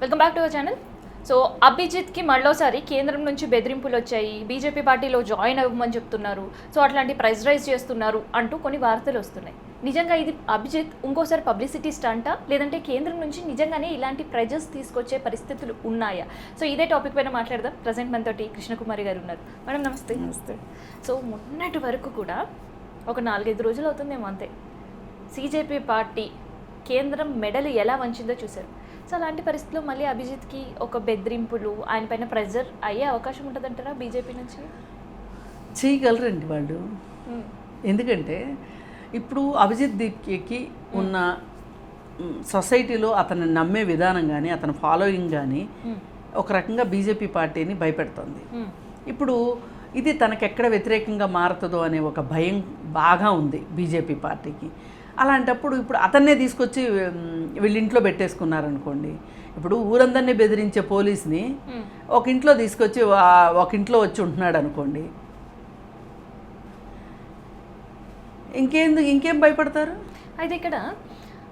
Welcome back to our channel. So అభిజిత్కి మళ్ళోసారి కేంద్రం నుంచి బెదిరింపులు వచ్చాయి, బీజేపీ పార్టీలో జాయిన్ అవ్వమని చెప్తున్నారు, సో అట్లాంటి ప్రెజరైజ్ చేస్తున్నారు అంటూ కొన్ని వార్తలు వస్తున్నాయి. నిజంగా ఇది అభిజిత్ ఇంకోసారి పబ్లిసిటీ స్టంటా, లేదంటే కేంద్రం నుంచి నిజంగానే ఇలాంటి ప్రెజర్స్ తీసుకొచ్చే పరిస్థితులు ఉన్నాయా? సో ఇదే టాపిక్ పైన మాట్లాడదాం. ప్రజెంట్ మనతోటి కృష్ణకుమారి గారు ఉన్నారు. మేడం నమస్తే. నమస్తే. సో మొన్నటి వరకు కూడా ఒక 4-5 రోజులు అవుతుందేమో అంతే, సీజేపీ పార్టీ కేంద్రం మెడలు ఎలా వంచిందో చూశారు. సో అలాంటి పరిస్థితుల్లో మళ్ళీ అభిజిత్కి ఒక బెదిరింపులు, ఆయన పైన ప్రెజర్ అయ్యే అవకాశం ఉంటుందంటారా బీజేపీ నుంచి? చేయగలరండి వాళ్ళు. ఎందుకంటే ఇప్పుడు అభిజిత్ దీప్కి ఉన్న సొసైటీలో అతను నమ్మే విధానం కానీ అతని ఫాలోయింగ్ కానీ ఒక రకంగా బీజేపీ పార్టీని భయపెడుతుంది. ఇప్పుడు ఇది తనకెక్కడ వ్యతిరేకంగా మారుతుందో అనే ఒక భయం బాగా ఉంది బీజేపీ పార్టీకి. అలాంటప్పుడు ఇప్పుడు అతన్నే తీసుకొచ్చి వీళ్ళ ఇంట్లో పెట్టేసుకున్నారనుకోండి, ఇప్పుడు ఊరందరినీ బెదిరించే పోలీస్ని ఒక ఇంట్లో తీసుకొచ్చి ఒక ఇంట్లో వచ్చి ఉంటున్నాడు అనుకోండి, ఇంకేం భయపడతారు? అయితే ఇక్కడ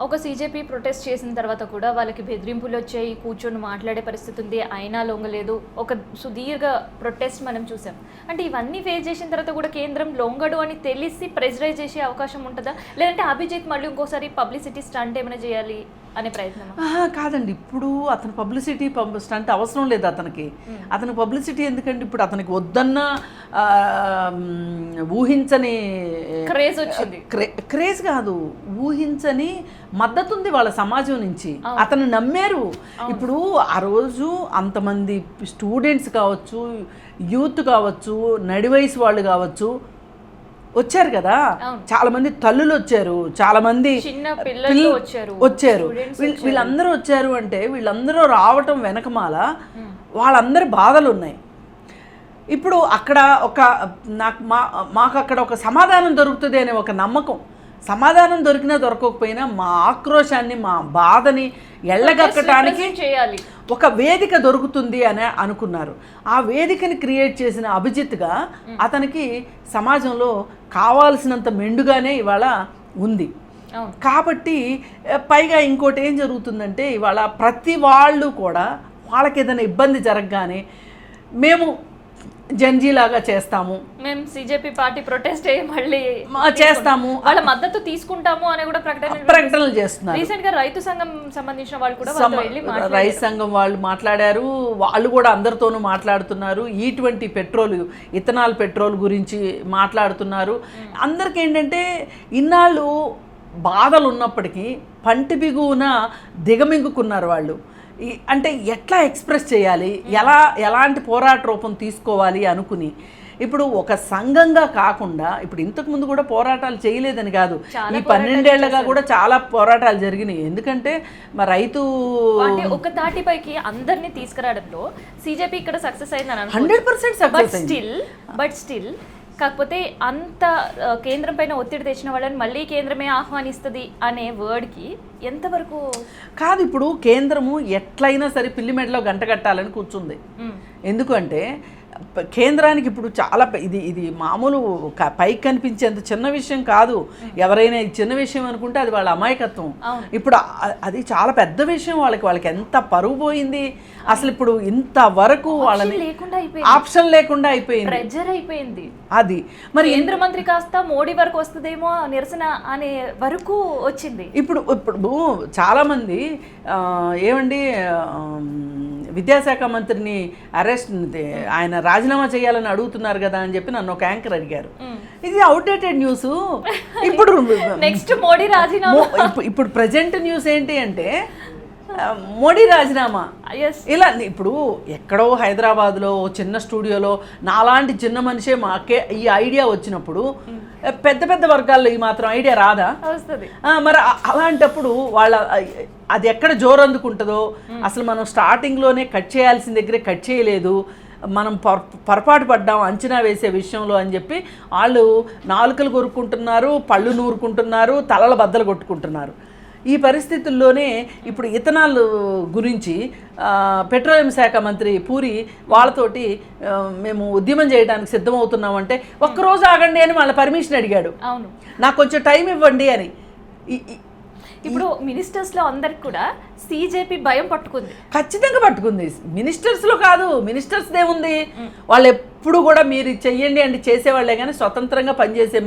ఒక సీజేపీ ప్రొటెస్ట్ చేసిన తర్వాత కూడా వాళ్ళకి బెదిరింపులు వచ్చాయి, కూర్చొని మాట్లాడే పరిస్థితి ఉంది, అయినా లొంగలేదు. ఒక సుదీర్ఘ ప్రొటెస్ట్ మనం చూసాం. అంటే ఇవన్నీ ఫేస్ చేసిన తర్వాత కూడా కేంద్రం లొంగడు అని తెలిసి ప్రెజరైజ్ చేసే అవకాశం ఉంటుందా, లేదంటే అభిజిత్ మళ్ళీ ఇంకోసారి పబ్లిసిటీ స్టంట్ ఏమైనా చేయాలి అనే ప్రయత్నం? కాదండి, ఇప్పుడు అతను పబ్లిసిటీ స్టంట్ అవసరం లేదు అతనికి. అతనికి పబ్లిసిటీ ఎందుకంటే ఇప్పుడు అతనికి వద్దన్న ఊహించని క్రేజ్ వచ్చింది. క్రేజ్ కాదు, ఊహించని మద్దతు ఉంది వాళ్ళ సమాజం నుంచి. అతను నమ్మారు. ఇప్పుడు ఆ రోజు అంతమంది స్టూడెంట్స్ కావచ్చు, యూత్ కావచ్చు, నడి వయసు వాళ్ళు కావచ్చు వచ్చారు కదా. చాలా మంది తల్లులు వచ్చారు, చాలా మంది పిల్లలు వచ్చారు. వీళ్ళందరూ వచ్చారు అంటే వీళ్ళందరూ రావటం వెనకమాల వాళ్ళందరి బాధలు ఉన్నాయి. ఇప్పుడు అక్కడ మాకు అక్కడ ఒక సమాధానం దొరుకుతుంది అనే ఒక నమ్మకం. సమాధానం దొరికినా దొరకకపోయినా మా ఆక్రోశాన్ని, మా బాధని ఎళ్ళగక్కటానికి ఒక వేదిక దొరుకుతుంది అని అనుకున్నారు. ఆ వేదికని క్రియేట్ చేసిన అభిజిత్గా అతనికి సమాజంలో కావాల్సినంత మెండుగానే ఇవాళ ఉంది. కాబట్టి పైగా ఇంకోటి ఏం జరుగుతుందంటే ఇవాళ ప్రతి వాళ్ళు కూడా వాళ్ళకి ఏదైనా ఇబ్బంది జరగగానే మేము జంజీలాగా చేస్తాము, మేము సీజేపీ పార్టీ ప్రొటెస్ట్ మళ్ళీ చేస్తాము, వాళ్ళ మద్దతు తీసుకుంటాము అని కూడా ప్రకటనలు చేస్తున్నారు. రీసెంట్ గా రైతు సంఘం సంబంధించిన వాళ్ళు కూడా రైతు సంఘం వాళ్ళు మాట్లాడారు. వాళ్ళు కూడా అందరితోనూ మాట్లాడుతున్నారు. E20 పెట్రోల్, ఇథనాల్ పెట్రోల్ గురించి మాట్లాడుతున్నారు. అందరికీ ఏంటంటే ఇన్నాళ్ళు బాధలు ఉన్నప్పటికీ పంటి బిగువున దిగమింగుకున్నారు వాళ్ళు. అంటే ఎట్లా ఎక్స్ప్రెస్ చేయాలి, ఎలాంటి పోరాట రూపం తీసుకోవాలి అనుకుని ఇప్పుడు ఒక సంఘంగా కాకుండా, ఇప్పుడు ఇంతకుముందు కూడా పోరాటాలు చేయలేదని కాదు, ఈ 12 ఏళ్లుగా కూడా చాలా పోరాటాలు జరిగినాయి. ఎందుకంటే మా రైతు ఒక తాటిపైకి అందరినీ తీసుకురావడంలో సీజేపీ ఇక్కడ సక్సెస్ అయిందని 100% సక్సెస్. బట్ స్టిల్ కాకపోతే అంత కేంద్రం పైన ఒత్తిడి తెచ్చిన వాళ్ళని మళ్ళీ కేంద్రమే ఆహ్వానిస్తుంది అనే వర్డ్కి ఎంతవరకు కాదు. ఇప్పుడు కేంద్రము ఎట్లయినా సరే పిల్లి మెడలో గంట కట్టాలని కూర్చుంది. ఎందుకంటే కేంద్రానికి ఇప్పుడు చాలా ఇది మామూలు పైకి కనిపించేంత చిన్న విషయం కాదు. ఎవరైనా చిన్న విషయం అనుకుంటే అది వాళ్ళ అమాయకత్వం. ఇప్పుడు అది చాలా పెద్ద విషయం. వాళ్ళకి ఎంత పరువు పోయింది అసలు. ఇప్పుడు ఇంతవరకు వాళ్ళని ఆప్షన్ లేకుండా అయిపోయింది. అది మరి కేంద్ర మంత్రి కాస్త మోడీ వరకు వస్తుందేమో నిరసన అనే వరకు వచ్చింది. ఇప్పుడు చాలా మంది ఏమండి విద్యాశాఖ మంత్రిని అరెస్ట్, ఆయన రాజీనామా చేయాలని అడుగుతున్నారు కదా అని చెప్పి నన్ను ఒక యాంకర్ అడిగారు. ఇది అవుట్డేటెడ్ న్యూస్. ఇప్పుడు నెక్స్ట్ మోడీ రాజీనామా. ఇప్పుడు ప్రజెంట్ న్యూస్ ఏంటి అంటే మోడీ రాజీనామా. ఇలా ఇప్పుడు ఎక్కడో హైదరాబాద్లో చిన్న స్టూడియోలో నాలాంటి చిన్న మనిషే మాకే ఈ ఐడియా వచ్చినప్పుడు పెద్ద పెద్ద వర్గాల్లో ఈ మాత్రం ఐడియా రాదా? మరి అలాంటప్పుడు అది ఎక్కడ జోరు అందుకుంటుందో అసలు మనం స్టార్టింగ్లోనే కట్ చేయాల్సిన దగ్గరే కట్ చేయలేదు, మనం పొరపాటు పడ్డాం అంచనా వేసే విషయంలో అని చెప్పి వాళ్ళు నాలుకలు కొరుక్కుంటున్నారు, పళ్ళు నూరుకుంటున్నారు, తలల బద్దలు కొట్టుకుంటున్నారు. ఈ పరిస్థితుల్లోనే ఇప్పుడు ఇథనాల్ గురించి పెట్రోలియం శాఖ మంత్రి పూరి వాళ్ళతోటి మేము ఉద్యమం చేయడానికి సిద్ధమవుతున్నామంటే ఒక్కరోజు ఆగండి అని వాళ్ళ పర్మిషన్ అడిగాడు. అవును, నాకు కొంచెం టైం ఇవ్వండి అని. ఇప్పుడు మినిస్టర్స్లో అందరికి కూడా సీజేపీ భయం పట్టుకుంది. ఖచ్చితంగా పట్టుకుంది. మినిస్టర్స్లో కాదు, మినిస్టర్స్దే ఉంది. వాళ్ళు ఎప్పుడు కూడా మీరు చెయ్యండి అంటే చేసేవాళ్ళే, కానీ స్వతంత్రంగా పనిచేసే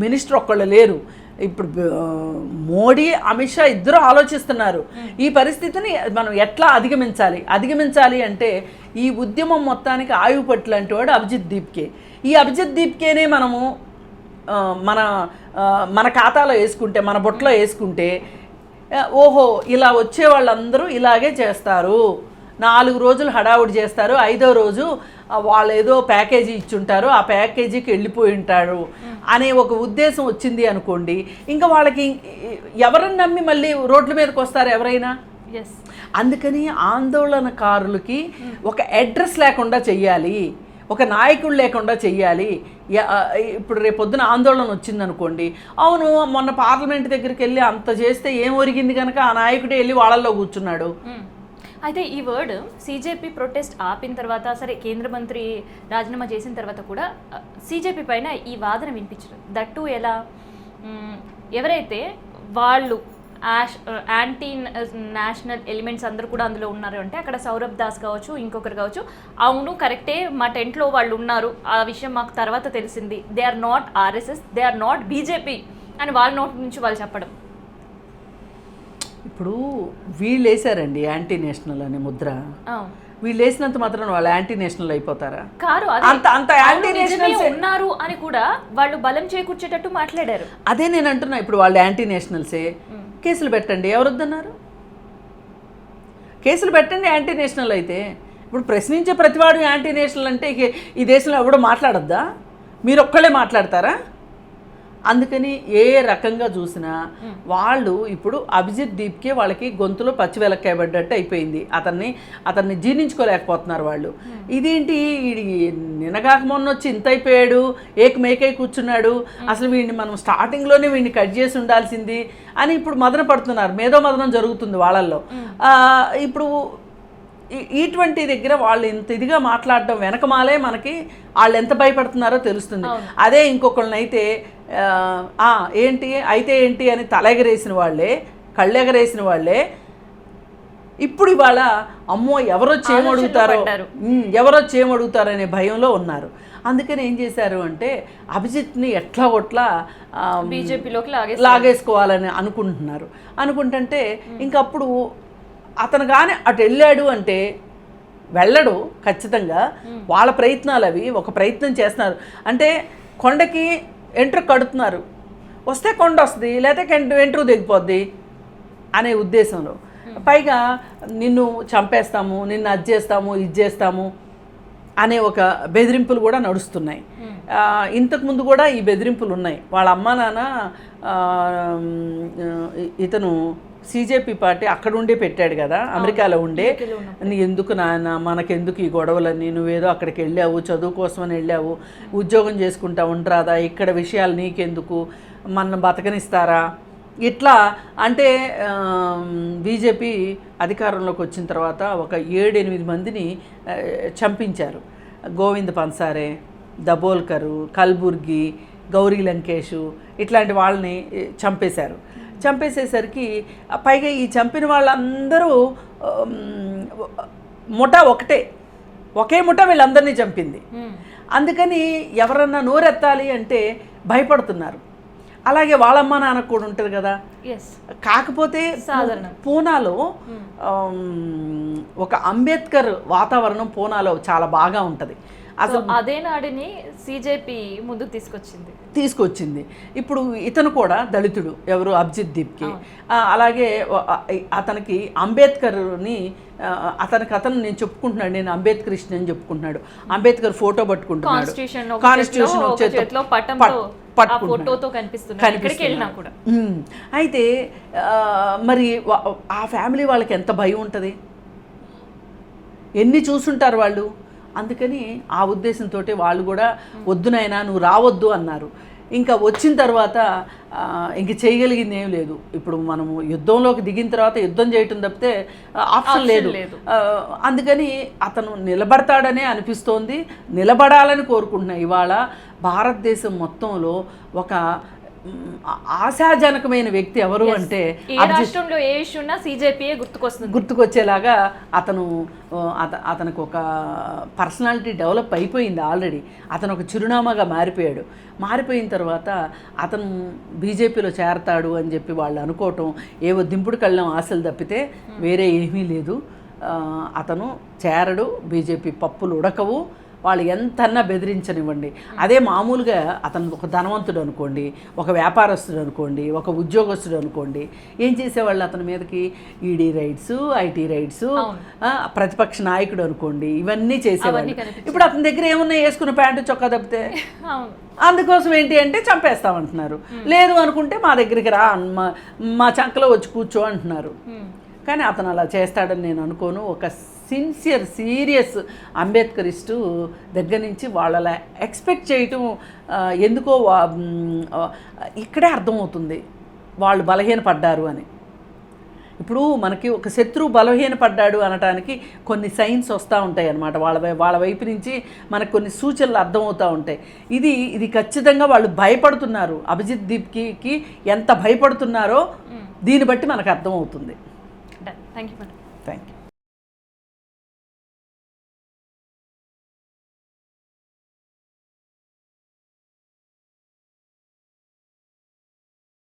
మినిస్టర్ ఒక్కళ్ళు లేరు. ఇప్పుడు మోడీ అమిత్ షా ఇద్దరు ఆలోచిస్తున్నారు ఈ పరిస్థితిని మనం ఎట్లా అధిగమించాలి అంటే ఈ ఉద్యమం మొత్తానికి ఆయుపట్టు లాంటి వాడు అభిజిత్ దీప్కే. ఈ అభిజిత్ దీప్కేనే మనము మన ఖాతాలో వేసుకుంటే, మన బొట్లో వేసుకుంటే, ఓహో ఇలా వచ్చే వాళ్ళందరూ ఇలాగే చేస్తారు, 4 రోజులు హడావుడి చేస్తారు, 5వ రోజు వాళ్ళు ఏదో ప్యాకేజీ ఇచ్చుంటారు, ఆ ప్యాకేజీకి వెళ్ళిపోయి ఉంటారు అనే ఒక ఉద్దేశం వచ్చింది అనుకోండి, ఇంకా వాళ్ళకి ఎవరిని నమ్మి మళ్ళీ రోడ్ల మీదకి వస్తారు ఎవరైనా? అందుకని ఆందోళనకారులకి ఒక అడ్రస్ లేకుండా చెయ్యాలి, ఒక నాయకుడు లేకుండా చెయ్యాలి. ఇప్పుడు రేపొద్దున ఆందోళన వచ్చిందనుకోండి, అవును మొన్న పార్లమెంట్ దగ్గరికి వెళ్ళి అంత చేస్తే ఏం ఒరిగింది కనుక ఆ నాయకుడే వెళ్ళి వాళ్ళల్లో కూర్చున్నాడు. అయితే ఈ వర్డ్ సీజేపీ ప్రొటెస్ట్ ఆపిన తర్వాత, సరే కేంద్ర మంత్రి రాజీనామా చేసిన తర్వాత కూడా సీజేపీ పైన ఈ వాదన వినిపించరు. దట్టు ఎలా, ఎవరైతే వాళ్ళు యాంటీ నేషనల్ ఎలిమెంట్స్ అందరూ కూడా అందులో ఉన్నారు అంటే, అక్కడ సౌరభ్ దాస్ కావచ్చు, ఇంకొకరు కావచ్చు, అవును కరెక్టే మా టెంట్లో వాళ్ళు ఉన్నారు, ఆ విషయం మాకు తర్వాత తెలిసింది, they are not RSS, they are not BJP అని వాళ్ళ నోటి నుంచి వాళ్ళు చెప్పడం. ఇప్పుడు వీళ్ళు వేసారండి యాంటీ నేషనల్ అనే ముద్ర, వీళ్ళు వేసినంత మాత్రం వాళ్ళు యాంటీ నేషనల్ అయిపోతారా? అంత యాంటీ నేషనల్ ఉన్నారు అని కూడా వాళ్ళు బలం చేకూర్చేటట్టు మాట్లాడారు. అదే నేను అంటున్నా, ఇప్పుడు వాళ్ళు యాంటీ నేషనల్సే, కేసులు పెట్టండి, ఎవరు వద్దన్నారు? కేసులు పెట్టండి యాంటీ నేషనల్ అయితే. ఇప్పుడు ప్రశ్నించే ప్రతివాడు యాంటీ నేషనల్ అంటే ఈ దేశంలో ఎవడో మాట్లాడద్దా? మీరు ఒక్కళ్ళే మాట్లాడతారా? అందుకని ఏ రకంగా చూసినా వాళ్ళు ఇప్పుడు అభిజిత్ దీప్కే వాళ్ళకి గొంతులో పచ్చి వెలక్కాయబడ్డట్టు అయిపోయింది. అతన్ని జీర్ణించుకోలేకపోతున్నారు వాళ్ళు. ఇదేంటి నినగాక మొన్న వచ్చి ఇంత అయిపోయాడు, మేకై కూర్చున్నాడు, అసలు వీడిని మనం స్టార్టింగ్లోనే వీడిని కట్ చేసి ఉండాల్సింది అని ఇప్పుడు మదన పడుతున్నారు. మేధో మదనం జరుగుతుంది వాళ్ళల్లో. ఇప్పుడు ఇటువంటి దగ్గర వాళ్ళు ఇంత ఇదిగా మాట్లాడడం వెనకమాలే మనకి వాళ్ళు ఎంత భయపడుతున్నారో తెలుస్తుంది. అదే ఇంకొకళ్ళనైతే ఏంటి అయితే ఏంటి అని తలెగరేసిన వాళ్ళే, కళ్ళెగరేసిన వాళ్ళే ఇప్పుడు ఇవాళ అమ్మో ఎవరొచ్చి ఏమడుగుతారో అనే భయంలో ఉన్నారు. అందుకని ఏం చేశారు అంటే అభిజిత్ని ఎట్లా కొట్లా బీజేపీలోకి లాగేసుకోవాలని అనుకుంటుంటే ఇంకప్పుడు అతను కానీ అటు వెళ్ళాడు అంటే వెళ్ళడు ఖచ్చితంగా. వాళ్ళ ప్రయత్నాలు అవి, ఒక ప్రయత్నం చేస్తున్నారు అంటే కొండకి ఎంట్రు కడుతున్నారు, వస్తే కొండ వస్తుంది, లేకపోతే ఎంట్రు దిగిపోద్ది అనే ఉద్దేశంలో. పైగా నిన్ను చంపేస్తాము, నిన్ను అది చేస్తాము, ఇది చేస్తాము అనే ఒక బెదిరింపులు కూడా నడుస్తున్నాయి. ఇంతకుముందు కూడా ఈ బెదిరింపులు ఉన్నాయి. వాళ్ళ అమ్మ నాన్న ఇతను సీజేపీ పార్టీ అక్కడ ఉండే పెట్టాడు కదా, అమెరికాలో ఉండే. ఎందుకు నాన్న మనకెందుకు ఈ గొడవలన్నీ, నువ్వేదో అక్కడికి వెళ్ళావు, చదువు కోసమని వెళ్ళావు, ఉద్యోగం చేసుకుంటా ఉండరాదా, ఇక్కడ విషయాలు నీకెందుకు, మన బతకనిస్తారా, ఇట్లా అంటే బీజేపీ అధికారంలోకి వచ్చిన తర్వాత ఒక 7-8 మందిని చంపించారు. గోవింద్ పన్సారే, దబోల్కరు, కల్బుర్గి, గౌరీ లంకేషు ఇట్లాంటి వాళ్ళని చంపేసేసరికి పైగా ఈ చంపిన వాళ్ళందరూ ముఠా ఒకే ముఠా వీళ్ళందరినీ చంపింది. అందుకని ఎవరన్నా నోరెత్తాలి అంటే భయపడుతున్నారు. అలాగే వాళ్ళమ్మ నాన్నకు కూడా ఉంటుంది కదా. కాకపోతే పూనాలో ఒక అంబేద్కర్ వాతావరణం పూనాలో చాలా బాగా ఉంటుంది. అసలు అదే నాడిని సీజేపీ ముందుకు తీసుకొచ్చింది. ఇప్పుడు ఇతను కూడా దళితుడు, ఎవరు అభిజిత్ దీప్కి. అలాగే అతనికి అంబేద్కర్ని అతను నేను చెప్పుకుంటున్నాడు, నేను అంబేద్కరిస్ట్ అని చెప్పుకుంటున్నాడు. అంబేద్కర్ ఫోటో పట్టుకుంటున్నాడు, కాన్స్టిట్యూషన్ పట్టుకుంటున్నాడు. అయితే మరి ఆ ఫ్యామిలీ వాళ్ళకి ఎంత భయం ఉంటుంది, ఎన్ని చూసుంటారు వాళ్ళు. అందుకని ఆ ఉద్దేశంతో వాళ్ళు కూడా వద్దునైనా నువ్వు రావద్దు అన్నారు. ఇంకా వచ్చిన తర్వాత ఇంక చేయగలిగింది ఏం లేదు. ఇప్పుడు మనము యుద్ధంలోకి దిగిన తర్వాత యుద్ధం చేయటం తప్పితే ఆప్షన్ లేదు. అందుకని అతను నిలబడతాడనే అనిపిస్తోంది, నిలబడాలని కోరుకుంటున్నా. ఇవాళ భారతదేశం మొత్తంలో ఒక ఆశాజనకమైన వ్యక్తి ఎవరు అంటే ఏ రాష్ట్రంలో ఏ ఇష్యూ ఉన్నా సీజేపీయే గుర్తుకొచ్చేలాగా అతనికి ఒక పర్సనాలిటీ డెవలప్ అయిపోయింది ఆల్రెడీ. అతను ఒక చిరునామాగా మారిపోయిన తర్వాత అతను బీజేపీలో చేరతాడు అని చెప్పి వాళ్ళు అనుకోవటం ఏవో దింపుడు కళ్ళం ఆశలు తప్పితే వేరే ఏమీ లేదు. అతను చేరడు, బీజేపీ పప్పులు ఉడకవు, వాళ్ళు ఎంతన్నా బెదిరించనివ్వండి. అదే మామూలుగా అతను ఒక ధనవంతుడు అనుకోండి, ఒక వ్యాపారస్తుడు అనుకోండి, ఒక ఉద్యోగస్తుడు అనుకోండి, ఏం చేసేవాళ్ళు అతని మీదకి ఈడీ రైట్స్, ఐటీ రైట్స్, ప్రతిపక్ష నాయకుడు అనుకోండి, ఇవన్నీ చేసేవాళ్ళు. ఇప్పుడు అతని దగ్గర ఏమున్నా వేసుకున్న ప్యాంటు చొక్కా తప్పితే అందుకోసం ఏంటి అంటే చంపేస్తామంటున్నారు. లేదు అనుకుంటే మా దగ్గరికి రా, మా చంకలో వచ్చి కూర్చో అంటున్నారు. కానీ అతను అలా చేస్తాడని నేను అనుకోను. ఒక సీరియస్ అంబేద్కరిస్టు దగ్గర నుంచి వాళ్ళ ఎక్స్పెక్ట్ చేయటం ఎందుకో ఇక్కడే అర్థమవుతుంది వాళ్ళు బలహీనపడ్డారు అని. ఇప్పుడు మనకి ఒక శత్రువు బలహీనపడ్డాడు అనటానికి కొన్ని సైన్స్ వస్తూ ఉంటాయి అన్నమాట. వాళ్ళ వైపు నుంచి మనకు కొన్ని సూచనలు అర్థమవుతూ ఉంటాయి. ఇది ఖచ్చితంగా వాళ్ళు భయపడుతున్నారు, అభిజిత్ దీప్కి ఎంత భయపడుతున్నారో దీన్ని బట్టి మనకు అర్థమవుతుంది. Thank you.